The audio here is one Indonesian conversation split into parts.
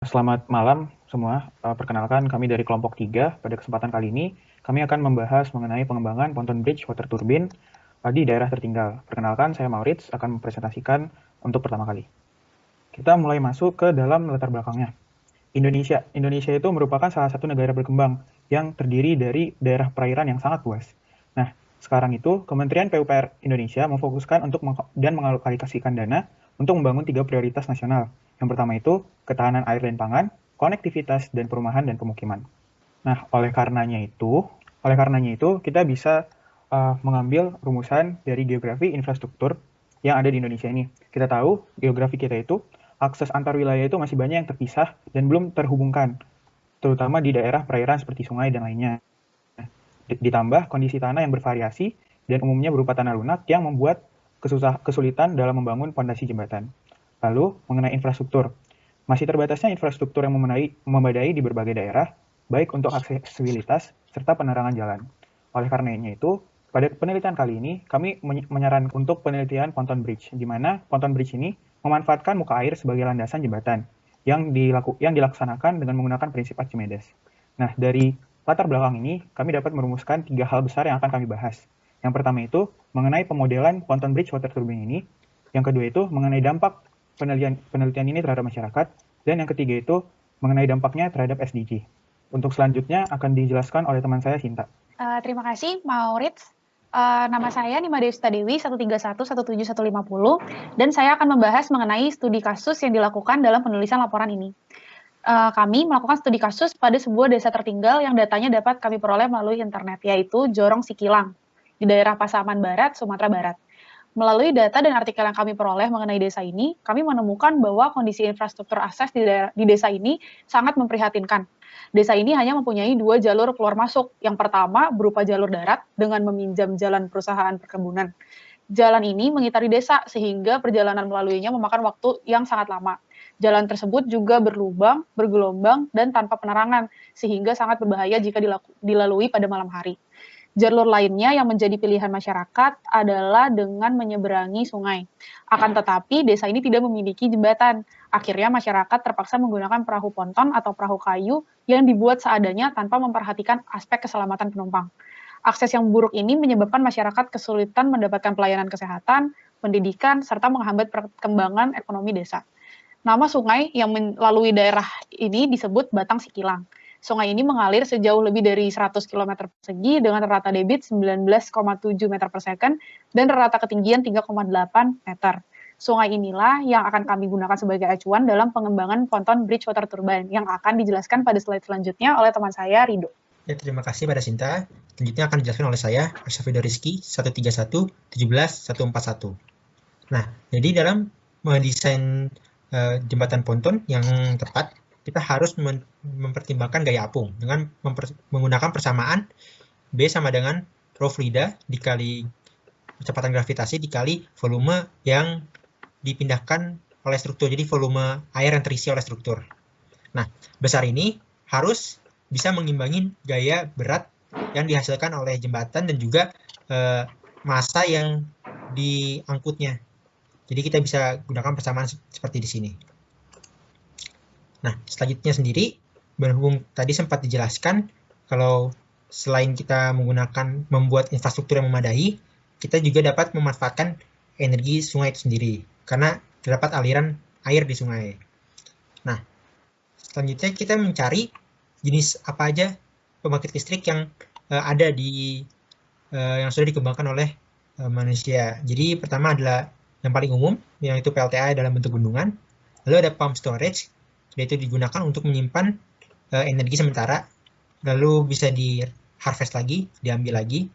Selamat malam semua. Perkenalkan kami dari kelompok 3. Pada kesempatan kali ini, kami akan membahas mengenai pengembangan ponton bridge water turbine di daerah tertinggal. Perkenalkan, saya Maurits akan mempresentasikan untuk pertama kali. Kita mulai masuk ke dalam latar belakangnya. Indonesia. Indonesia itu merupakan salah satu negara berkembang yang terdiri dari daerah perairan yang sangat luas. Nah, sekarang itu Kementerian PUPR Indonesia memfokuskan dan mengalokasikan dana untuk membangun 3 prioritas nasional. Yang pertama itu ketahanan air dan pangan, konektivitas dan perumahan dan pemukiman. Nah, oleh karenanya itu kita bisa mengambil rumusan dari geografi infrastruktur yang ada di Indonesia ini. Kita tahu geografi kita itu akses antar wilayah itu masih banyak yang terpisah dan belum terhubungkan, terutama di daerah perairan seperti sungai dan lainnya. Ditambah kondisi tanah yang bervariasi dan umumnya berupa tanah lunak yang membuat kesulitan dalam membangun fondasi jembatan. Lalu, mengenai infrastruktur. Masih terbatasnya infrastruktur yang memadai di berbagai daerah, baik untuk aksesibilitas serta penerangan jalan. Oleh karenanya itu, pada penelitian kali ini, kami menyarankan untuk penelitian ponton bridge, di mana ponton bridge ini memanfaatkan muka air sebagai landasan jembatan yang dilaksanakan dengan menggunakan prinsip Archimedes. Nah, dari latar belakang ini, kami dapat merumuskan 3 hal besar yang akan kami bahas. Yang pertama itu, mengenai pemodelan ponton bridge water turbine ini. Yang kedua itu, mengenai dampak penelitian ini terhadap masyarakat. Dan yang ketiga itu, mengenai dampaknya terhadap SDG. Untuk selanjutnya akan dijelaskan oleh teman saya, Sinta. Terima kasih, Maurits. Nama saya Nima Devista Dewi, 131-17150, dan saya akan membahas mengenai studi kasus yang dilakukan dalam penulisan laporan ini. Kami melakukan studi kasus pada sebuah desa tertinggal yang datanya dapat kami peroleh melalui internet, yaitu Jorong Sikilang, di daerah Pasaman Barat, Sumatera Barat. Melalui data dan artikel yang kami peroleh mengenai desa ini, kami menemukan bahwa kondisi infrastruktur akses di desa ini sangat memprihatinkan. Desa ini hanya mempunyai 2 jalur keluar masuk. Yang pertama berupa jalur darat dengan meminjam jalan perusahaan perkebunan. Jalan ini mengitari desa sehingga perjalanan melaluinya memakan waktu yang sangat lama. Jalan tersebut juga berlubang, bergelombang, dan tanpa penerangan, sehingga sangat berbahaya jika dilalui pada malam hari. Jalur lainnya yang menjadi pilihan masyarakat adalah dengan menyeberangi sungai. Akan tetapi, desa ini tidak memiliki jembatan. Akhirnya masyarakat terpaksa menggunakan perahu ponton atau perahu kayu yang dibuat seadanya tanpa memperhatikan aspek keselamatan penumpang. Akses yang buruk ini menyebabkan masyarakat kesulitan mendapatkan pelayanan kesehatan, pendidikan, serta menghambat perkembangan ekonomi desa. Nama sungai yang melalui daerah ini disebut Batang Sikilang. Sungai ini mengalir sejauh lebih dari 100 km persegi dengan rata debit 19,7 meter per second dan rata ketinggian 3,8 meter. Sungai inilah yang akan kami gunakan sebagai acuan dalam pengembangan ponton bridge water turbine yang akan dijelaskan pada slide selanjutnya oleh teman saya, Rido. Ya, terima kasih pada Sinta. Selanjutnya akan dijelaskan oleh saya, Arsyafido Rizky, 131-17-141. Nah, jadi dalam mendesain jembatan ponton yang tepat, kita harus mempertimbangkan gaya apung dengan menggunakan persamaan B sama dengan rho Frida dikali kecepatan gravitasi dikali volume yang dipindahkan oleh struktur, jadi volume air yang terisi oleh struktur. Nah, besar ini harus bisa mengimbangi gaya berat yang dihasilkan oleh jembatan dan juga massa yang diangkutnya. Jadi kita bisa gunakan persamaan seperti di sini. Nah, selanjutnya sendiri, berhubung tadi sempat dijelaskan, kalau selain kita membuat infrastruktur yang memadai, kita juga dapat memanfaatkan energi sungai itu sendiri, karena terdapat aliran air di sungai. Nah, selanjutnya kita mencari jenis apa aja pembangkit listrik yang ada yang sudah dikembangkan oleh manusia. Jadi pertama adalah yang paling umum, yaitu PLTA dalam bentuk bendungan. Lalu ada pump storage, yaitu digunakan untuk menyimpan energi sementara, lalu bisa di harvest lagi, diambil lagi.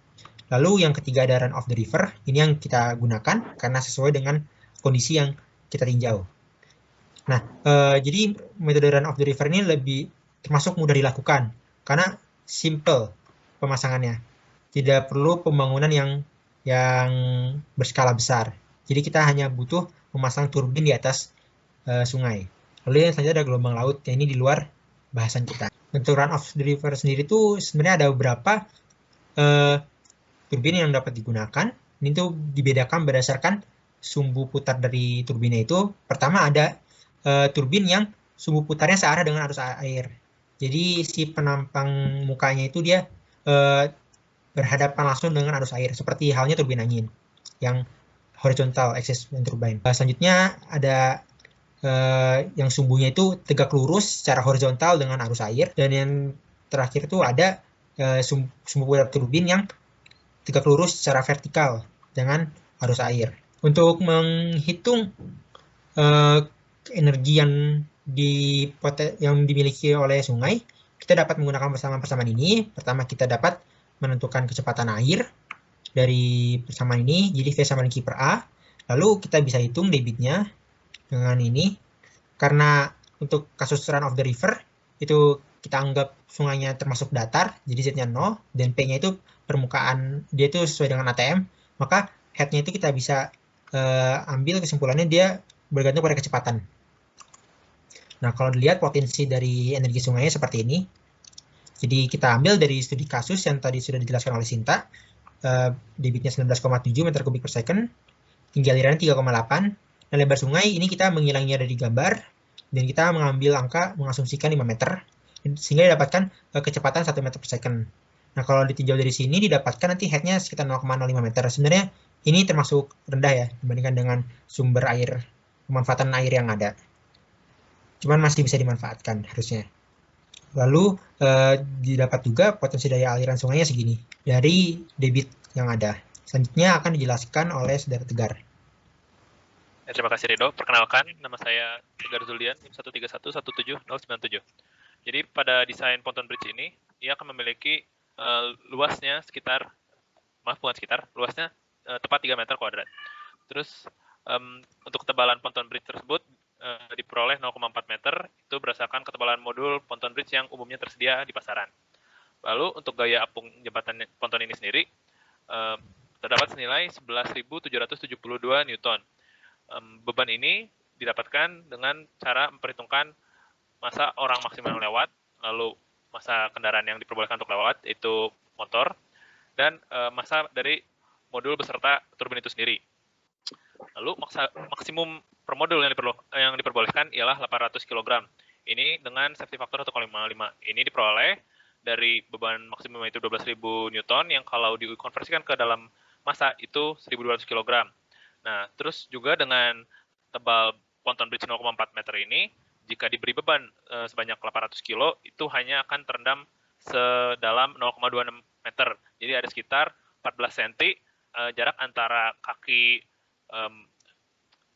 Lalu yang ketiga ada run of the river, ini yang kita gunakan karena sesuai dengan kondisi yang kita tinjau. Nah, jadi metode run of the river ini lebih termasuk mudah dilakukan karena simple pemasangannya, tidak perlu pembangunan yang berskala besar. Jadi kita hanya butuh memasang turbin di atas sungai. Lalu yang selanjutnya ada gelombang laut, yang ini di luar bahasan kita. Untuk run of the river sendiri itu sebenarnya ada beberapa turbin yang dapat digunakan. Ini tuh dibedakan berdasarkan sumbu putar dari turbinnya itu. Pertama ada turbin yang sumbu putarnya searah dengan arus air. Jadi si penampang mukanya itu dia berhadapan langsung dengan arus air, seperti halnya turbin angin yang horizontal axis turbine. Selanjutnya ada yang sumbunya itu tegak lurus secara horizontal dengan arus air, dan yang terakhir itu ada sumbu putar turbin yang tegak lurus secara vertikal dengan arus air. Untuk menghitung energi yang dimiliki oleh sungai, kita dapat menggunakan persamaan-persamaan ini. Pertama, kita dapat menentukan kecepatan air dari persamaan ini, jadi V sama dengan Q per A. Lalu kita bisa hitung debitnya dengan ini. Karena untuk kasus run of the river, itu kita anggap sungainya termasuk datar, jadi Z-nya 0, dan P-nya itu permukaan, dia itu sesuai dengan ATM, maka head-nya itu kita bisa ambil kesimpulannya dia bergantung pada kecepatan. Nah, kalau dilihat potensi dari energi sungainya seperti ini. Jadi kita ambil dari studi kasus yang tadi sudah dijelaskan oleh Sinta, debitnya 19,7 meter kubik per second, tinggi alirannya 3,8, dan lebar sungai ini kita mengilangnya dari gambar, dan kita mengambil angka mengasumsikan 5 meter, sehingga didapatkan kecepatan 1 meter per second. Nah, kalau ditinjau dari sini didapatkan nanti headnya sekitar 0,05 meter. Sebenarnya ini termasuk rendah ya dibandingkan dengan sumber air, pemanfaatan air yang ada. Cuman masih bisa dimanfaatkan harusnya. Lalu didapat juga potensi daya aliran sungainya segini dari debit yang ada. Selanjutnya akan dijelaskan oleh Saudara Tegar. Ya, terima kasih Rido. Perkenalkan, nama saya Tegar Zulian, NIM 131171097. Jadi pada desain ponton bridge ini, ia akan memiliki luasnya luasnya tepat 3 meter kuadrat. Terus untuk ketebalan ponton bridge tersebut diperoleh 0,4 meter, itu berdasarkan ketebalan modul ponton bridge yang umumnya tersedia di pasaran. Lalu untuk gaya apung jembatan ponton ini sendiri, terdapat senilai 11.772 Newton. Beban ini didapatkan dengan cara memperhitungkan masa orang maksimal lewat, lalu masa kendaraan yang diperbolehkan untuk lewat, yaitu motor, dan masa dari modul beserta turbin itu sendiri. Lalu maksimum per modul yang diperbolehkan ialah 800 kg. Ini dengan safety factor 1,55. Ini diperoleh dari beban maksimum itu 12.000 Newton, yang kalau dikonversikan ke dalam massa itu 1.200 kg. Nah, terus juga dengan tebal ponton bridge 0,4 meter ini, jika diberi beban sebanyak 800 kilo, itu hanya akan terendam sedalam 0,26 meter. Jadi ada sekitar 14 cm jarak antara kaki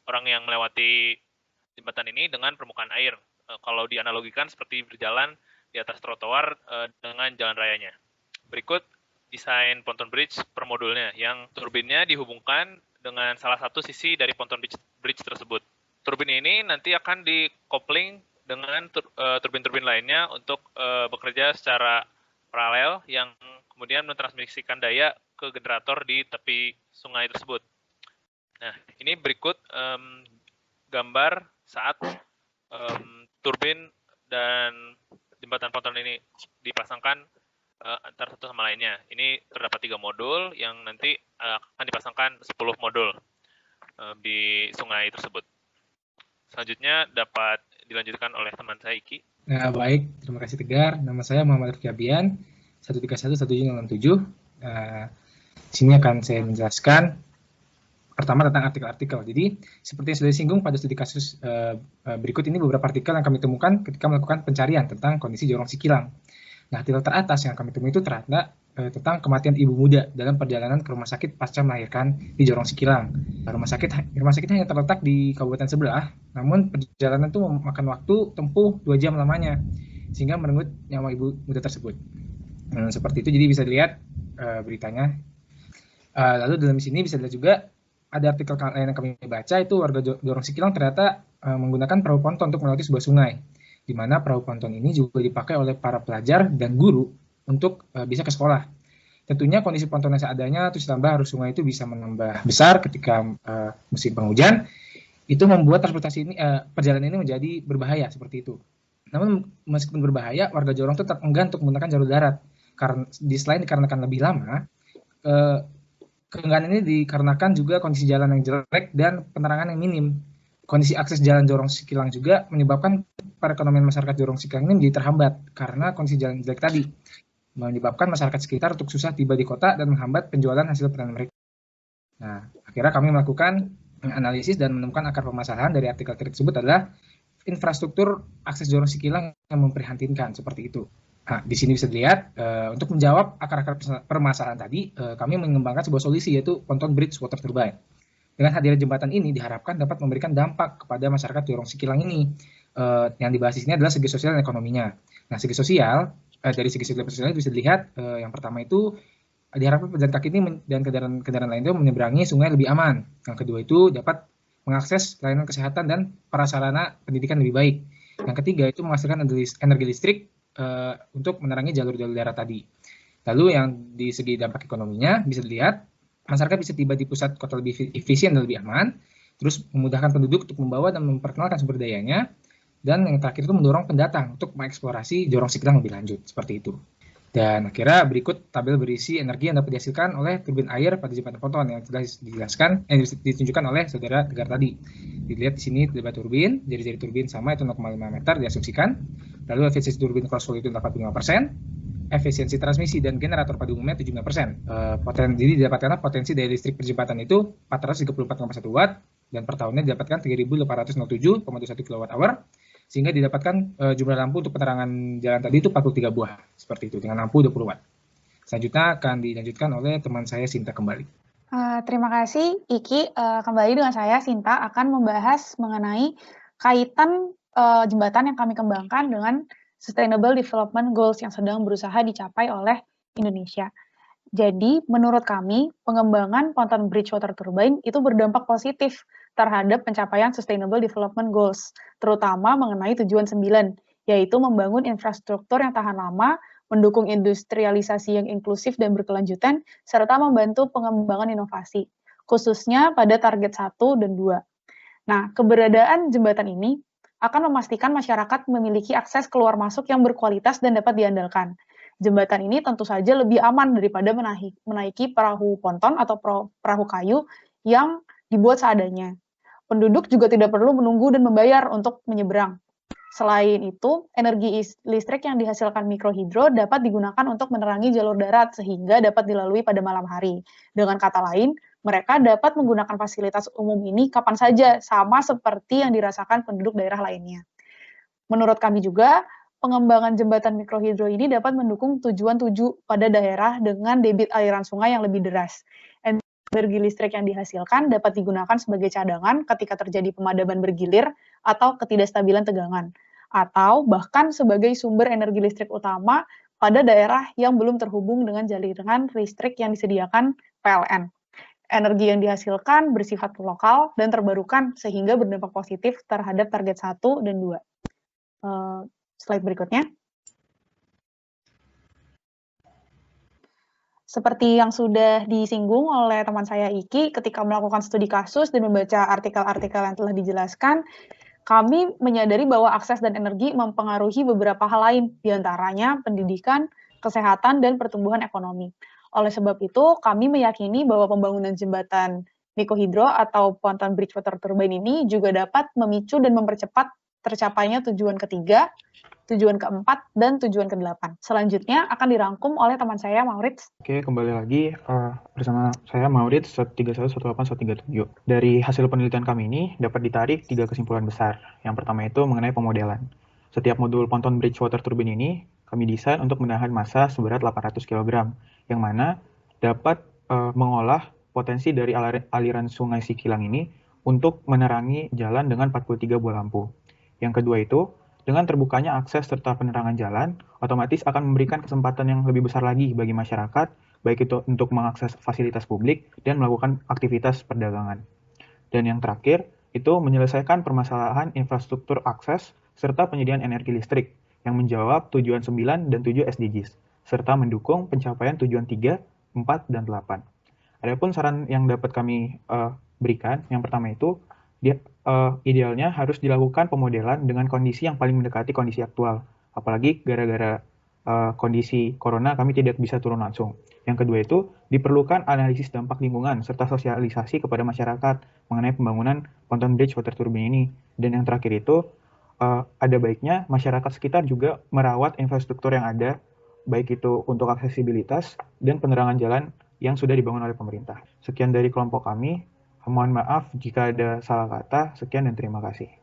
orang yang melewati jembatan ini dengan permukaan air. Kalau dianalogikan seperti berjalan di atas trotoar dengan jalan rayanya. Berikut desain ponton bridge per modulnya, yang turbinnya dihubungkan dengan salah satu sisi dari ponton bridge tersebut. Turbin ini nanti akan di-coupling dengan turbin-turbin lainnya untuk bekerja secara paralel, yang kemudian mentransmisikan daya ke generator di tepi sungai tersebut. Nah, ini berikut gambar saat turbin dan jembatan ponton ini dipasangkan antara satu sama lainnya. Ini terdapat 3 modul yang nanti akan dipasangkan 10 modul di sungai tersebut. Selanjutnya dapat dilanjutkan oleh teman saya Iki. Nah, baik, terima kasih Tegar. Nama saya Muhammad Rifki Abian, 1311707. Di sini akan saya menjelaskan pertama tentang artikel-artikel. Jadi, seperti yang sudah disinggung pada studi kasus berikut ini, beberapa artikel yang kami temukan ketika melakukan pencarian tentang kondisi jorong Sikilang. Nah, artikel teratas yang kami temui itu ternyata tentang kematian ibu muda dalam perjalanan ke rumah sakit pasca melahirkan di Jorong Sikilang. Rumah sakit hanya terletak di kabupaten sebelah, namun perjalanan itu memakan waktu tempuh 2 jam lamanya, sehingga merenggut nyawa ibu muda tersebut. Seperti itu, jadi bisa dilihat beritanya. Lalu dalam sini bisa dilihat juga ada artikel lain yang kami baca, itu warga Jorong Sikilang ternyata menggunakan perahu ponton untuk melewati sebuah sungai, di mana perahu ponton ini juga dipakai oleh para pelajar dan guru untuk bisa ke sekolah. Tentunya kondisi pontonnya seadanya, terus ditambah arus sungai itu bisa menambah besar ketika musim penghujan, itu membuat transportasi ini, perjalanan ini menjadi berbahaya seperti itu. Namun meskipun berbahaya, warga Jorong tetap enggan untuk menggunakan jalur darat. Karena selain dikarenakan lebih lama, keengganan ini dikarenakan juga kondisi jalan yang jelek dan penerangan yang minim. kondisi akses jalan Jorong Sikilang juga menyebabkan perekonomian masyarakat Jorong Sikilang ini menjadi terhambat karena kondisi jalan jelek tadi, menyebabkan masyarakat sekitar untuk susah tiba di kota dan menghambat penjualan hasil panen mereka. Nah, akhirnya kami melakukan analisis dan menemukan akar permasalahan dari artikel tersebut adalah infrastruktur akses Jorong Sikilang yang memprihatinkan seperti itu. Nah, di sini bisa dilihat, untuk menjawab akar-akar permasalahan tadi, kami mengembangkan sebuah solusi yaitu ponton bridge water turbine. Dengan hadirnya jembatan ini diharapkan dapat memberikan dampak kepada masyarakat Jorong Sikilang ini. Yang dibahas di sini adalah segi sosial dan ekonominya. Nah, segi sosial, dari segi sosial bisa dilihat, yang pertama itu diharapkan pejalan kaki ini dan kendaraan lain itu menyeberangi sungai lebih aman. Yang kedua itu dapat mengakses layanan kesehatan dan prasarana pendidikan lebih baik. Yang ketiga itu menghasilkan energi listrik untuk menerangi jalur-jalur darat tadi. Lalu yang di segi dampak ekonominya bisa dilihat masyarakat bisa tiba di pusat kota lebih efisien dan lebih aman, terus memudahkan penduduk untuk membawa dan memperkenalkan sumber dayanya, dan yang terakhir itu mendorong pendatang untuk mengeksplorasi Jorong Sikilang lebih lanjut, seperti itu. Dan akhirnya berikut tabel berisi energi yang dapat dihasilkan oleh turbin air pada jembatan ponton yang sudah ditunjukkan oleh saudara Tegar tadi. Dilihat di sini terdapat turbin, jari-jari turbin sama itu 0,5 meter diasumsikan. Lalu efisiensi turbin cross flow itu 85%, efisiensi transmisi dan generator pada umumnya 75%. Jadi didapatkan potensi daya listrik per jembatan itu 434,1 watt dan per tahunnya didapatkan 3.807,21 kWh. Sehingga didapatkan jumlah lampu untuk penerangan jalan tadi itu 43 buah, seperti itu, dengan lampu 20 watt. Selanjutnya akan dilanjutkan oleh teman saya Sinta kembali. Terima kasih, Iki. Kembali dengan saya, Sinta, akan membahas mengenai kaitan jembatan yang kami kembangkan dengan Sustainable Development Goals yang sedang berusaha dicapai oleh Indonesia. Jadi, menurut kami, pengembangan ponton bridge water turbine itu berdampak positif terhadap pencapaian Sustainable Development Goals, terutama mengenai tujuan 9, yaitu membangun infrastruktur yang tahan lama, mendukung industrialisasi yang inklusif dan berkelanjutan, serta membantu pengembangan inovasi, khususnya pada target 1 dan 2. Nah, keberadaan jembatan ini akan memastikan masyarakat memiliki akses keluar masuk yang berkualitas dan dapat diandalkan. Jembatan ini tentu saja lebih aman daripada menaiki perahu ponton atau perahu kayu yang dibuat seadanya. Penduduk juga tidak perlu menunggu dan membayar untuk menyeberang. Selain itu, energi listrik yang dihasilkan mikrohidro dapat digunakan untuk menerangi jalur darat sehingga dapat dilalui pada malam hari. Dengan kata lain, mereka dapat menggunakan fasilitas umum ini kapan saja, sama seperti yang dirasakan penduduk daerah lainnya. Menurut kami juga, pengembangan jembatan mikrohidro ini dapat mendukung tujuan 7 pada daerah dengan debit aliran sungai yang lebih deras. Energi listrik yang dihasilkan dapat digunakan sebagai cadangan ketika terjadi pemadaman bergilir atau ketidakstabilan tegangan, atau bahkan sebagai sumber energi listrik utama pada daerah yang belum terhubung dengan jaringan listrik yang disediakan PLN. Energi yang dihasilkan bersifat lokal dan terbarukan sehingga berdampak positif terhadap target 1 dan 2. Slide berikutnya. Seperti yang sudah disinggung oleh teman saya Iki, ketika melakukan studi kasus dan membaca artikel-artikel yang telah dijelaskan, kami menyadari bahwa akses dan energi mempengaruhi beberapa hal lain, diantaranya pendidikan, kesehatan, dan pertumbuhan ekonomi. Oleh sebab itu, kami meyakini bahwa pembangunan jembatan mikrohidro atau ponton bridge water turbine ini juga dapat memicu dan mempercepat tercapainya tujuan ketiga, tujuan keempat, dan tujuan ke-8. Selanjutnya akan dirangkum oleh teman saya, Maurits. Oke, kembali lagi bersama saya, Maurits, 131-181-137. Dari hasil penelitian kami ini dapat ditarik 3 kesimpulan besar. Yang pertama itu mengenai pemodelan. Setiap modul ponton bridge water turbine ini kami desain untuk menahan massa seberat 800 kg, yang mana dapat mengolah potensi dari aliran sungai Sikilang ini untuk menerangi jalan dengan 43 buah lampu. Yang kedua itu, dengan terbukanya akses serta penerangan jalan, otomatis akan memberikan kesempatan yang lebih besar lagi bagi masyarakat, baik itu untuk mengakses fasilitas publik dan melakukan aktivitas perdagangan. Dan yang terakhir, itu menyelesaikan permasalahan infrastruktur akses serta penyediaan energi listrik yang menjawab tujuan 9 dan 7 SDGs, serta mendukung pencapaian tujuan 3, 4, dan 8. Adapun saran yang dapat kami berikan, yang pertama itu, idealnya harus dilakukan pemodelan dengan kondisi yang paling mendekati kondisi aktual. Apalagi gara-gara kondisi corona kami tidak bisa turun langsung. Yang kedua itu diperlukan analisis dampak lingkungan serta sosialisasi kepada masyarakat mengenai pembangunan ponton bridge water turbine ini. Dan yang terakhir itu ada baiknya masyarakat sekitar juga merawat infrastruktur yang ada, baik itu untuk aksesibilitas dan penerangan jalan yang sudah dibangun oleh pemerintah. Sekian dari kelompok kami. Mohon maaf jika ada salah kata. Sekian dan terima kasih.